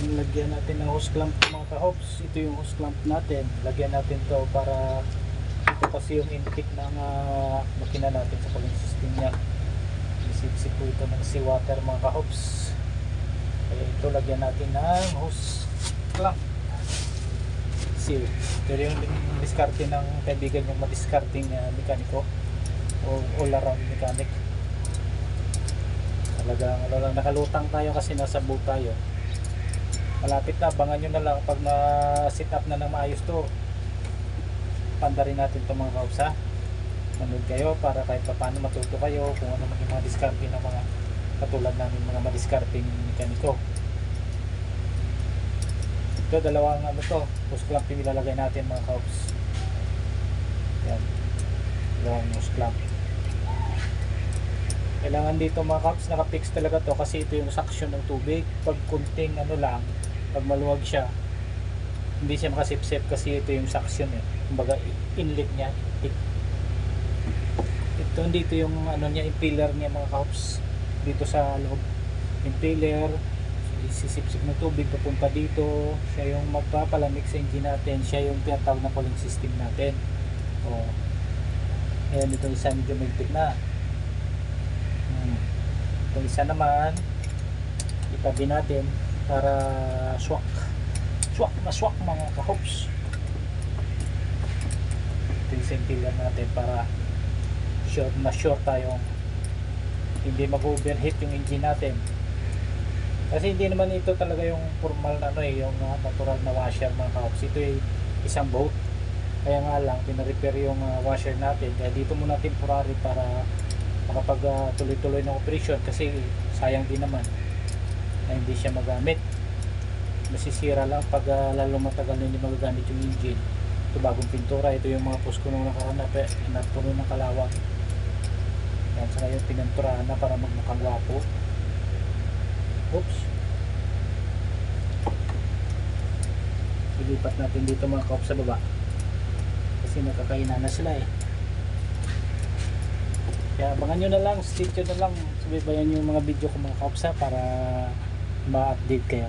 lagyan natin ng hose clamp mga ka-hops. Ito yung hose clamp natin. Lagyan natin to para ito kasi yung intake ng makina natin sa cooling system nya. Isip-sip po ito ng seawater mga ka-hops. Kaya ito lagyan natin ng hose clamp seal. Ito yung diskarte ng kaibigan yung madiskarting mekaniko o all around mechanic. Talagang nakalutang tayo kasi nasa boat tayo. Malapit na, abangan nyo na lang pag na sit up na ng maayos to. Panda rin natin itong mga kaups ha. Manood kayo para kahit pa paano matuto kayo kung ano maging mga diskarte ng mga katulad namin mga madiskarting mekaniko. Ito dalawang to, hose clamp yung ilalagay natin mga kaups. Yan, dalawang hose clamp. Kailangan dito mga kaups nakapix talaga to kasi ito yung suction ng tubig. Pag kunting lang, pag maluwag siya, hindi siya makasip-sip kasi ito yung suction kumbaga inlet niya. Ito dito yung niya, impeller niya mga kaups. Dito sa loob, impeller, isisip-sip ng tubig papunta dito. Siya yung magpapalamig sa engine natin. Siya yung tinatawag na cooling system natin. Ayan, ito isa medyo magtik na. Itong isa naman itabi natin para swak mga ka-hops. Ito yung impeller natin para sure tayong hindi mag-overheat yung engine natin. Kasi hindi naman ito talaga yung formal na yung natural na washer mga ka-hops. Ito ay isang boat. Kaya nga lang pina-repair yung washer natin. Kaya dito muna temporary para makapag tuloy-tuloy ng operation kasi sayang din naman na hindi siya magamit. Masisira lang pag lalo matagal na hindi magagamit yung engine. Ito bagong pintura. Ito yung mga pusko nung nakahanap napuno ng kalawang. Yan, sa ngayon pininturahan na para magmakagwapo. Oops. Ilipat natin dito mga kaups sa baba kasi nakakainan na sila Kaya abangan nyo na lang, stay tuned na lang, subaybayan yung mga video ko mga kaups para ma-update kayo.